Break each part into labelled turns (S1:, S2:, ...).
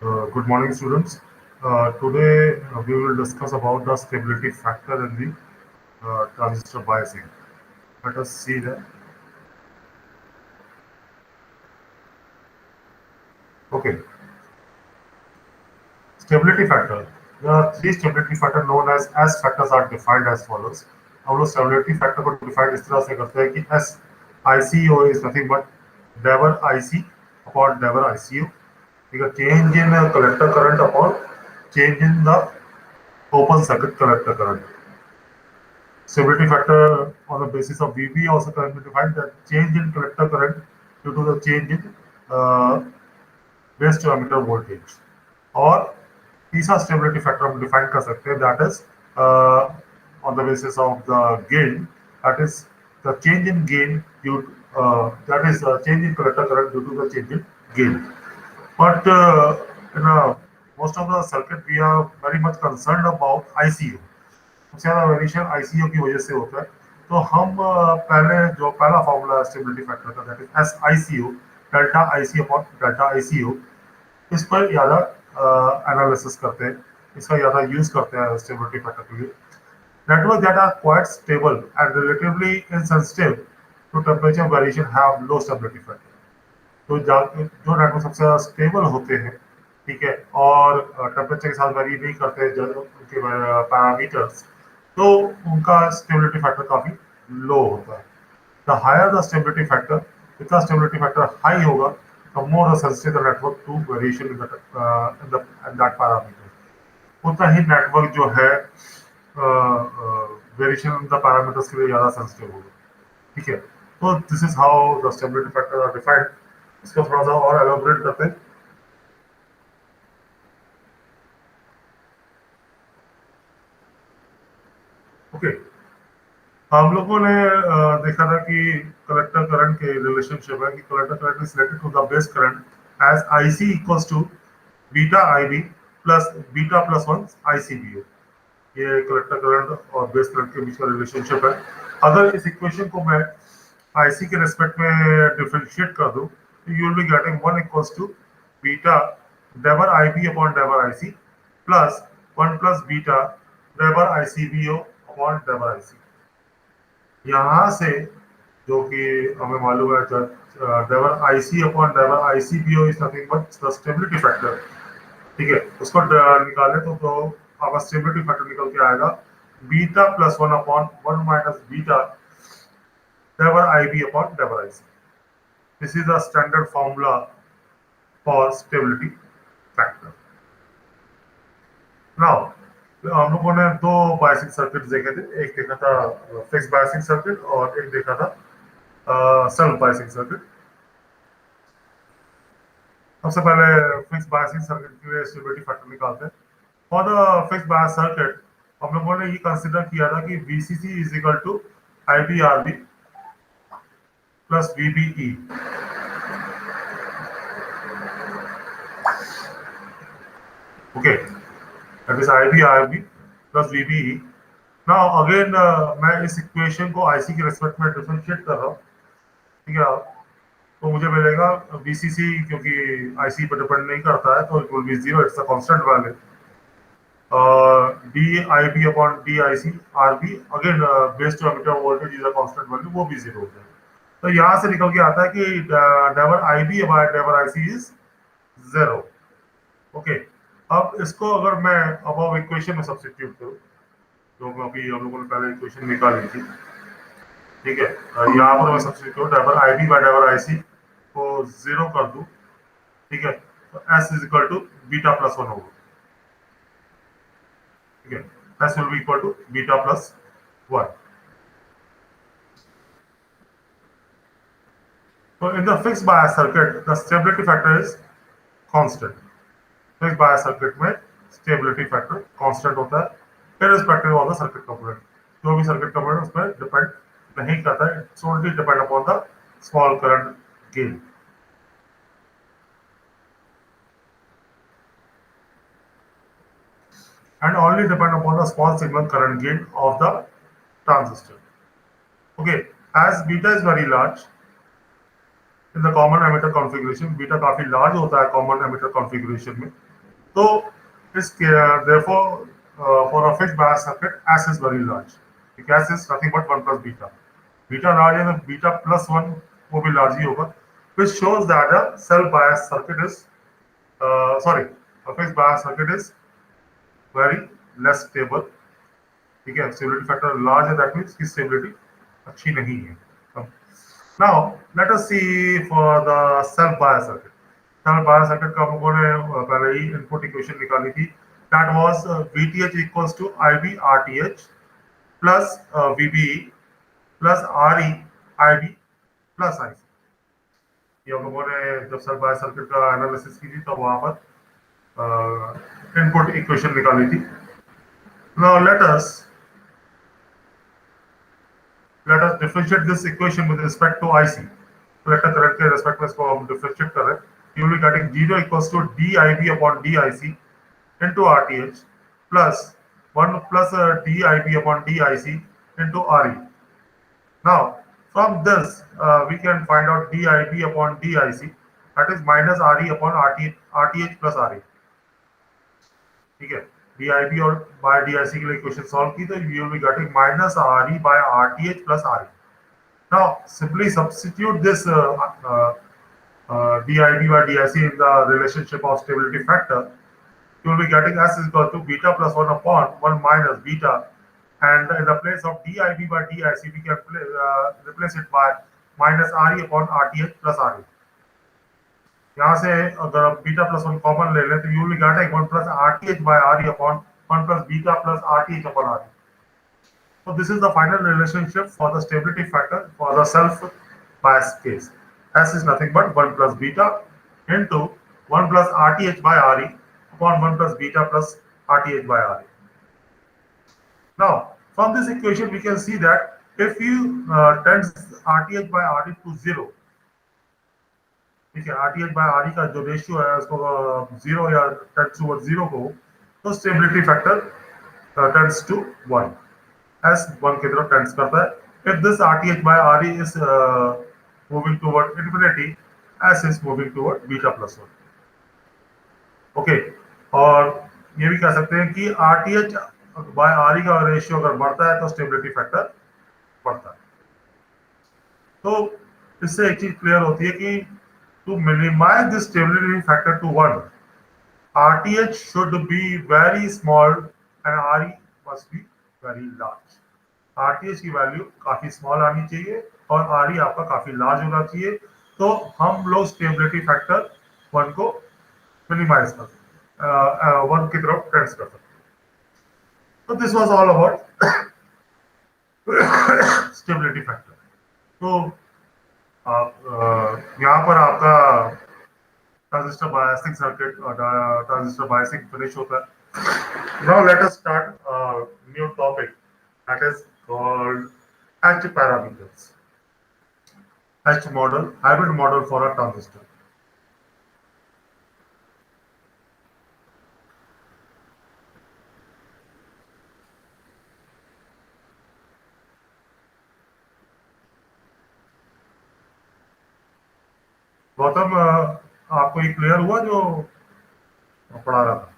S1: Good morning, students. Today we will discuss about the stability factor in the transistor biasing. Let us see that. Okay, stability factor. There are three stability factor known as factors are defined as follows. हम लोग stability factor को define इस तरह से करते हैं कि S ICO is nothing but Dever IC upon Dever ICO. ठीक है, change in collector current upon change in the open circuit collector current. Stability factor on the basis of VB also can be defined that change in collector current due to the change in uh, base to emitter voltage. और तीसरा stability factor हम define कर सकते हैं that is on the basis of the gain, that is the change in gain due that is change in collector current due to the change in gain. But in most of the circuit we are very much concerned about ICU. सबसे ज़्यादा variation ICU की वजह से होता है। तो हम पहले जो पहला फॉर्मूला स्टेबिलिटी फैक्टर का that is S I C U delta I C upon delta I C U, इस पर ज़्यादा एनालिसिस करते हैं, इसका ज़्यादा यूज करते हैं स्टेबिलिटी फैक्टर के लिए। Network that are quite stable and relatively insensitive to temperature variation have low stability factor. तो जो नेटवर्क सबसे ज़्यादा स्टेबल होते हैं, ठीक है, और टेम्परेचर के साथ वेरी नहीं करते उनके पैरामीटर्स, तो उनका स्टेबिलिटी फैक्टर काफ़ी लो होता है। The higher the stability factor, जितना स्टेबिलिटी फैक्टर हाई होगा, the more the sensitive the network to variation in that parameter, उतना ही नेटवर्क जो है वेरिएशन इन द पैरामीटर्स के लिए ज़्यादा सेंसिटिव होगा। ठीक है, तो this is how the stability factor are defined. इसको थोड़ा सा और एलोबरेट करते हैं। ओके, हम लोगों ने देखा था कि कलेक्टर करंट के रिलेशनशिप है कि collector current is related to the base current as I C equals to beta I B plus beta plus one I C B O. ये कलेक्टर करंट और बेस करंट के बीच का relationship है। अगर इस इक्वेशन को मैं आईसी के रेस्पेक्ट में डिफरेंशिएट कर दूं तो you will be getting one equals to beta del I B upon del I C plus one plus beta del I C B O upon del I C. यहाँ से जो कि हमें मालूम है del I C upon del I C B O is nothing but the stability factor. ठीक है, उसको निकाले तो आपका स्टेबिलिटी फैक्टर निकल के आएगा beta plus one upon one minus beta del I B upon del I C. This is the standard formula for stability factor. Now हम लोगों ने दो बायसिंग सर्किट देखे थे, एक देखा था फिक्स बायसिंग सर्किट और एक देखा था सेल्फ बायसिंग सर्किट। सबसे पहले फिक्स बायसिंग सर्किट के लिए स्टेबिलिटी फैक्टर निकालते हैं। For the fix bias circuit हम लोगों ने ये कंसीडर किया था कि VCC is equal to IBRB plus VBE। Okay, that is IBRB plus VBE। Now again मैं इस इक्वेशन को IC के रेस्पेक्ट में डिफरेंशिएट कर रहा हूँ। ठीक है, तो मुझे मिलेगा VCC क्योंकि IC पर डिपेंड नहीं करता है तो it will be zero, it's a constant value. DIB upon DIC RB again base to emitter voltage is a constant value, वो भी जीरो हो जाएगा। तो यहाँ से निकल के आता है कि del IB by डेवर IC is zero. Okay, अब इसको अगर मैं अब इक्वेशन में सब्स्टिट्यूट करूँ, जो अभी हम लोगों ने पहले इक्वेशन निकाली थी, ठीक है, यहाँ पर मैं सब्स्टिट्यूट डेवर IB बाय डेवर IC को जीरो कर दूं, ठीक है, तो S is equal to beta plus one होगा। ठीक है, S will be equal to beta plus one. So in the fixed bias circuit, the stability factor is constant. Fixed bias circuit में stability factor constant होता है irrespective of the circuit component. जो भी circuit component उस पर depend नहीं करता है, it's only depend upon the small current gain. And only depend upon the small signal current gain of the transistor. Okay, as beta is very large, in the common emitter configuration, beta काफी large होता है common emitter configuration में, तो इसके therefore for a fixed bias circuit S is very large, S is nothing but 1 plus beta, beta large है तो beta plus 1 वो भी large ही होगा, which shows that a self bias circuit is sorry, a fixed bias circuit is very less stable, ठीक है, stability factor large है, that means की stability अच्छी नहीं है। Now let us see for the self bias circuit. Self bias circuit का हम लोगों ने पहले ही इनपुट इक्वेशन निकाली थी, that was VTH equals to IB RTH plus VBE plus RE IB plus IC। ये हम लोगों ने जब सेल्फ बायस सर्किट का एनालिसिस की थी तो वहां पर इनपुट इक्वेशन निकाली थी। Now let us differentiate this equation with respect to IC. Collector current के respect में इसको हम differentiate कर रहे हैं। You will be getting 0 equals to DIB upon DIC into RTH plus 1 plus DIB upon DIC into RE. Now, from this, we can find out DIB upon DIC, that is minus RE upon RTH plus RE. ठीक है, DIB और by DIC के लिए equation solve की तो you will be getting minus RE by RTH plus RE. Now simply substitute this DIB by DIC in the relationship of stability factor. You will be getting S is equal to beta plus 1 upon 1 minus beta, and in the place of DIB by DIC we can replace it by minus RE upon RTH plus RE. यहाँ से अगर beta plus 1 common ले लें तो you will get 1 plus RTH by RE upon 1 plus beta plus RTH upon RE. So this is the final relationship for the stability factor for the self bias case. S is nothing but 1 plus beta into 1 plus RTH by RE upon 1 plus beta plus RTH by RE. Now from this equation we can see that if you tend RTH by RE to 0, ठीक है, RTH by RE का जो ratio है उसको 0 या tends to 0 को, तो stability factor tends to 1, S 1 की तरफ टेंड्स करता है। If this RTH by RE is moving toward infinity, S is moving toward beta plus 1. Okay, और ये भी कह सकते हैं कि RTH by RE का रेशियो अगर बढ़ता है तो स्टेबिलिटी फैक्टर बढ़ता है। तो इससे एक चीज क्लियर होती है कि to minimize the stability factor to 1, RTH should be very small and RE must be very large. RTH की वैल्यू काफी स्मॉल आनी चाहिए और RE आपका काफी लार्ज होना चाहिए, तो हम लोग स्टेबिलिटी फैक्टर 1 को मिनिमाइज कर सकते, 1 की तरफ टेंस कर सकते। तो this was all about stability factor. तो आप यहाँ पर आपका ट्रांजिस्टर बायसिंग सर्किट और ट्रांजिस्टर बायसिंग फिनिश होता है। Now let us start new topic that is called H parameters, H model, hybrid model for a transistor. Gautam, आपको ये क्लियर हुआ जो पढ़ा रहा था?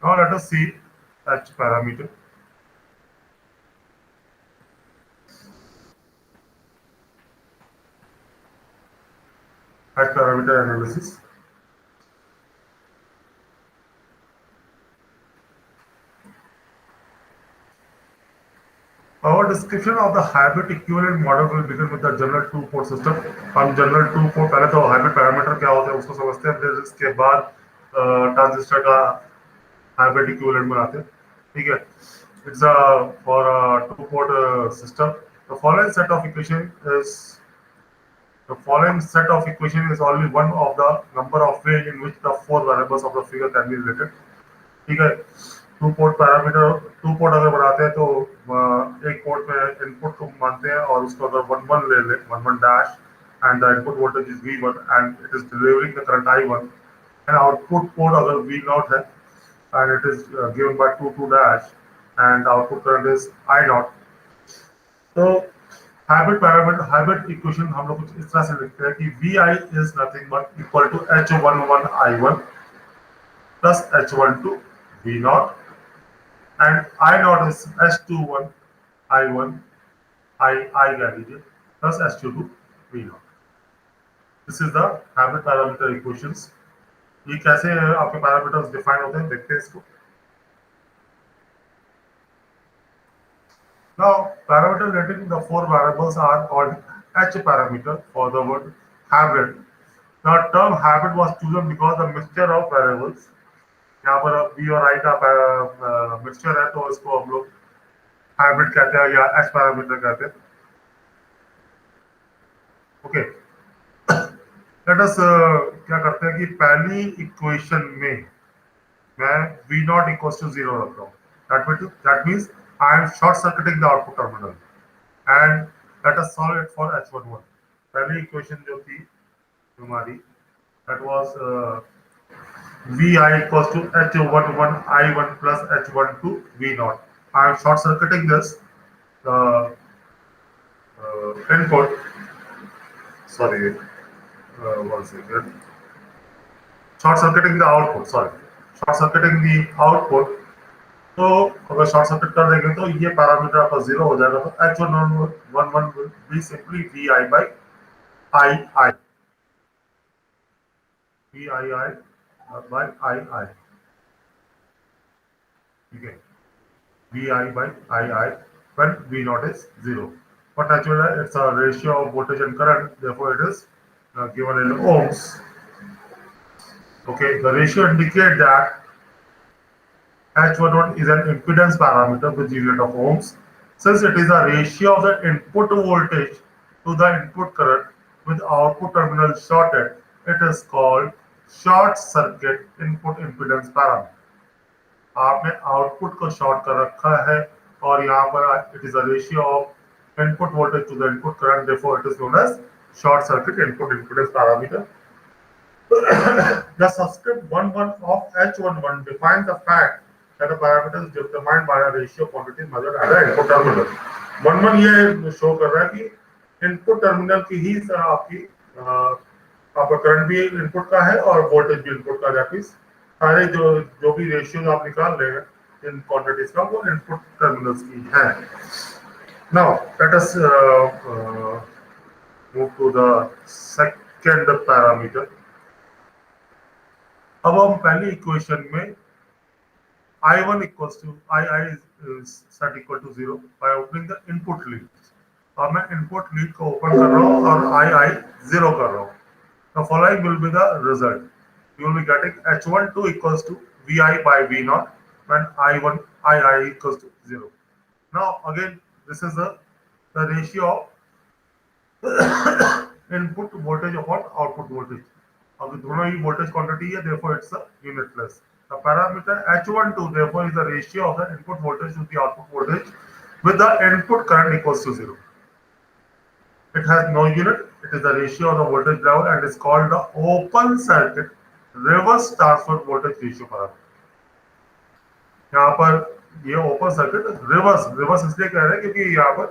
S1: Now let us see H parameter. H parameter analysis. Our description of the hybrid equivalent model will begin with the general two-port system. हम general two-port पहले तो hybrid parameter क्या होता है उसको समझते हैं, फिर इसके बाद ट्रांजिस्टर का hybrid equivalent बनाते हैं, ठीक है। It's for a two-port system. The following set of equation is only one of the number of ways in which the four variables of the figure can be related, ठीक है। Two port अगर बनाते हैं तो एक port में input को मानते हैं और उसको अगर 1 1 ले ले 1 1 dash and the input voltage is V1 and it is delivering the current I1 and output port अगर V0 है and it is given by 2 2 dash and output current is I0. तो हाइब्रिड इक्वेशन हम लोग कुछ इस तरह से लिखते हैं कि Vi is nothing but equal to H11 I1 plus H12 V0 and I0 is H21 I1 I कह लीजिए plus H22 V0. This is the hybrid parameter equations. ये कैसे आपके पैरामीटर्स डिफाइन होते हैं देखते हैं इसको. Now parameter relating the four variables are called H parameter for the word hybrid. The term hybrid was chosen because the mixture of variables यहाँ पर B और I का मिक्सचर है तो इसको हम लोग हाइब्रिड कहते हैं या H पैरामीटर कहते हैं. ओके लेट अस क्या करते हैं कि पहली इक्वेशन में मैं V0 equals to 0 रखता हूँ. That means I am short circuiting the output terminal and let us solve it for H11. पहली इक्वेशन जो थी हमारी that was Vi equals to H11 I1 plus H12 V0. I am short circuiting this input. Sorry, one second. Short circuiting the output. Sorry, short circuiting the output. तो अगर short circuit कर देंगे तो ये parameter आपका 0 हो जाएगा. तो H11 will be simply Vi by II. VII by II. Okay. VI by II when V0 is 0. But actually it's a ratio of voltage and current, therefore it is given in ohms. Okay, the ratio indicates that H11 is an impedance parameter with the unit of ohms. Since it is a ratio of the input voltage to the input current with output terminal shorted, it is called short circuit input impedance parameter. आपने output को short कर रखा है और यहाँ पर it is a ratio of input voltage to the input current, therefore it is known as short circuit input impedance parameter. The subscript 11 of H11 defines the fact that the parameter is determined by a ratio quantity measured at the input terminal. 11 ये show कर रहा है कि input terminal की ही आपकी आपका current भी input का है और वोल्टेज भी इनपुट का है. सारे जो भी रेशियो आप निकाल रहे हैं इन क्वांटिटीज का वो इनपुट टर्मिनल्स की है. Now let us move to the second parameter. अब हम पहली इक्वेशन में I1 equals to II is set equal to 0 by opening the input lead. अब मैं input lead को ओपन कर रहा हूँ और II 0 कर रहा हूँ. The following will be the result. You will be getting H12 equals to Vi by V0 when II equals to 0. Now again this is the ratio of input voltage upon output voltage. अब दोनों ही voltage quantity है, therefore it's a unitless. The parameter H12 therefore is the ratio of the input voltage to the output voltage with the input current equals to 0. It has no unit. It is the ratio of the voltage level and is called the open circuit reverse transfer voltage ratio parameter. यहाँ पर ये open circuit reverse इसलिए कह रहे हैं क्योंकि यहाँ पर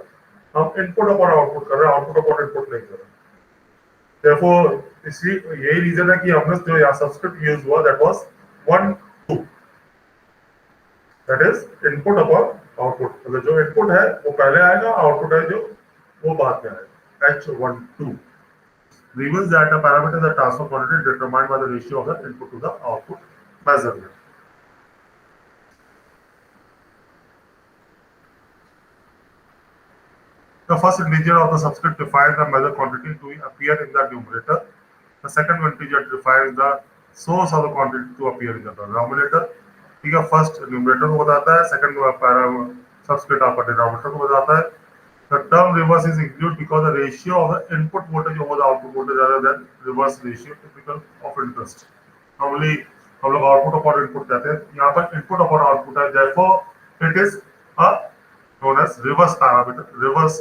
S1: हम इनपुट अपॉन आउटपुट कर रहे हैं, आउटपुट अपॉन इनपुट नहीं कर रहे. Therefore इसलिए यही रीजन है कि हमने जो यहाँ सबस्क्रिप्ट यूज हुआ that was 1 2. That is input upon output. मतलब जो इनपुट है वो पहले आएगा, आउटपुट है जो वो बाद में आएगा. H12 reveals that the parameter is the transfer quantity determined by the ratio of the input to the output measurement. The first integer of the subscript defines the measure quantity to appear in the numerator. The second integer defines the source of the quantity to appear in the denominator. ठीक है, first numerator को बताता है, second subscript आपका denominator को बताता है. The term reverse is included because the ratio of the input voltage over the output voltage rather than reverse ratio typical of interest. Normally हम लोग आउटपुट और इनपुट कहते हैं, यहाँ पर इनपुट और आउटपुट है, therefore it is a known as reverse parameter, reverse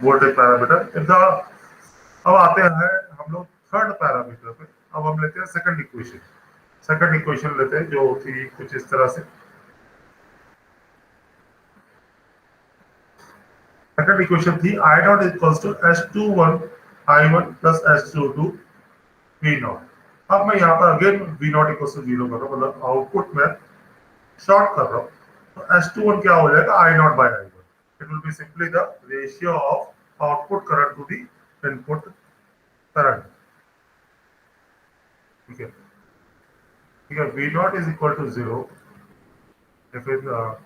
S1: voltage parameter. अब आते हैं हम लोग थर्ड पैरामीटर पे। अब हम लेते हैं सेकंड इक्वेशन। सेकंड इक्वेशन लेते हैं जो थी कुछ इस तरह से। सेकंड इक्वेशन थी I nought equals to S21 I1 plus S22 V nought. अब मैं यहाँ पर again V nought equals to 0 कर रहा हूँ, मतलब आउटपुट में शॉर्ट कर रहा हूँ, तो S21 क्या हो जाएगा I nought by I1। It will be simply the ratio of output current to the input current. ठीक है, ठीक है, V nought is equal to 0। फिर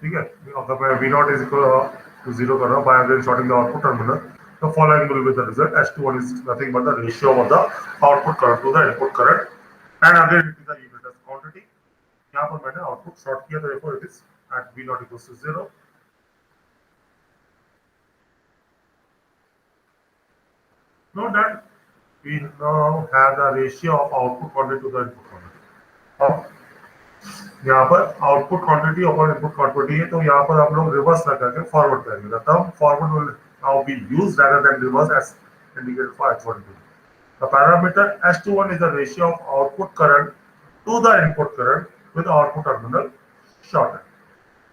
S1: ठीक है, अगर मैं V nought is equal to 0 कर रहा हूँ by again shorting the output terminal, the following will be the result. S21 is nothing but the ratio of the output current to the input current, and again it is a unit as quantity. यहाँ पर मैंने output short किया, therefore it is at V not equals to 0. Note that we now have the ratio of output quantity to the input quantity. अब यहाँ पर output quantity और input quantity है, तो यहाँ पर हम लोग रिवर्स लगा के फॉरवर्ड करेंगे। The term forward will now be used rather than reverse as indicated for S12. The parameter S21 is the ratio of output current to the input current with output terminal shorted.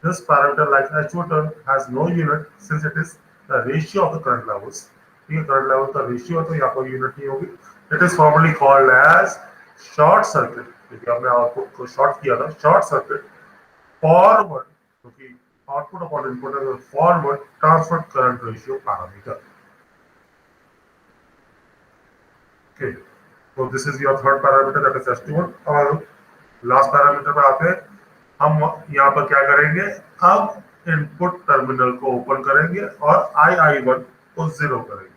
S1: This parameter, like S21, has no unit since it is the ratio of the current levels. ठीक है, current level का ratio है तो यहाँ पर unit नहीं होगी। It is formally called as short circuit, क्योंकि हमने आउटपुट को शॉर्ट किया था, शॉर्ट सर्किट फॉरवर्ड, क्योंकि आउटपुट और इनपुट है, forward transfer current ratio parameter. Okay, so this is your third parameter, that is S21। और लास्ट पैरामीटर पे आते हैं। हम यहाँ पर क्या करेंगे, अब इनपुट टर्मिनल को ओपन करेंगे और I1 को 0 करेंगे।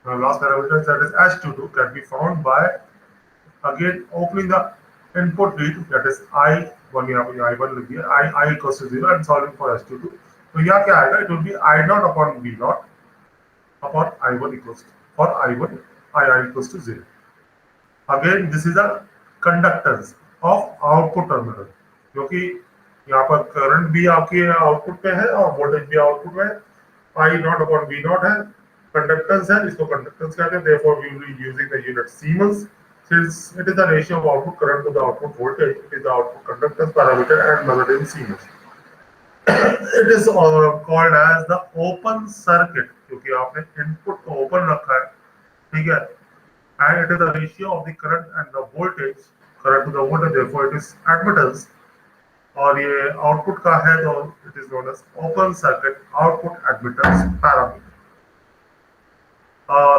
S1: Now last parameter, that is S22, can be found by again opening the input lead, that is I1, यहाँ पर I1 लिख दिया, I equals to 0 and solving for S22। तो यहाँ क्या आएगा, it will be I naught upon V naught upon I1 equals to, for I1 I equals to 0। Again this is the conductance of output terminal, क्योंकि यहाँ पर current भी आपके output में है और वोल्टेज भी आउटपुट में है। I naught upon V naught है, कंडक्टेंस है, इसको कंडक्टेंस कहते हैं। therefore we will be using the unit Siemens since it is the ratio of output current to the output voltage. It is the output conductance parameter and measured in Siemens। It is called as the open circuit, क्योंकि आपने input को open रखा है, ठीक है, and it is the ratio of the current and the voltage, current to the voltage, therefore it is admittance। और ये output का है तो it is known as open circuit output admittance parameter।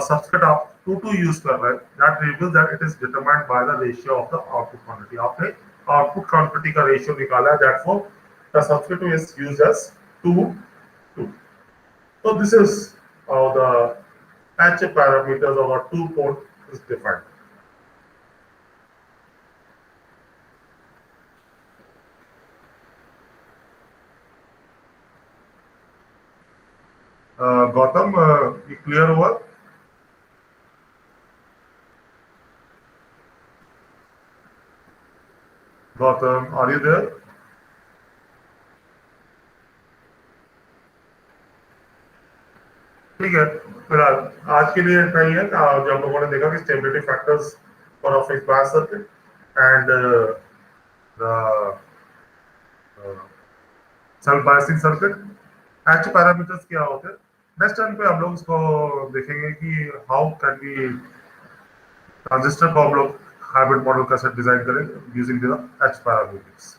S1: Subscript आप 2 यूज कर रहे हैं, that reveals that it is determined by the ratio of the output quantity। आपने आउटपुट क्वांटिटी का रेशियो निकाला है, therefore the subscript is used as 2 2। So this is how the H parameters of a two-port is defined। Gautam, ये clear हुआ? Gautam, are you there? ठीक है, फिलहाल आज के लिए इतना ही है। जो हम लोगों ने देखा कि stability factors for a fixed bias circuit and the self biasing circuit, H parameters क्या होते हैं। नेक्स्ट टाइम पे हम लोग इसको देखेंगे कि हाउ कैन बी ट्रांजिस्टर को हम लोग हाइब्रिड मॉडल कैसे डिजाइन करें यूजिंग द एच पैरामीटर्स।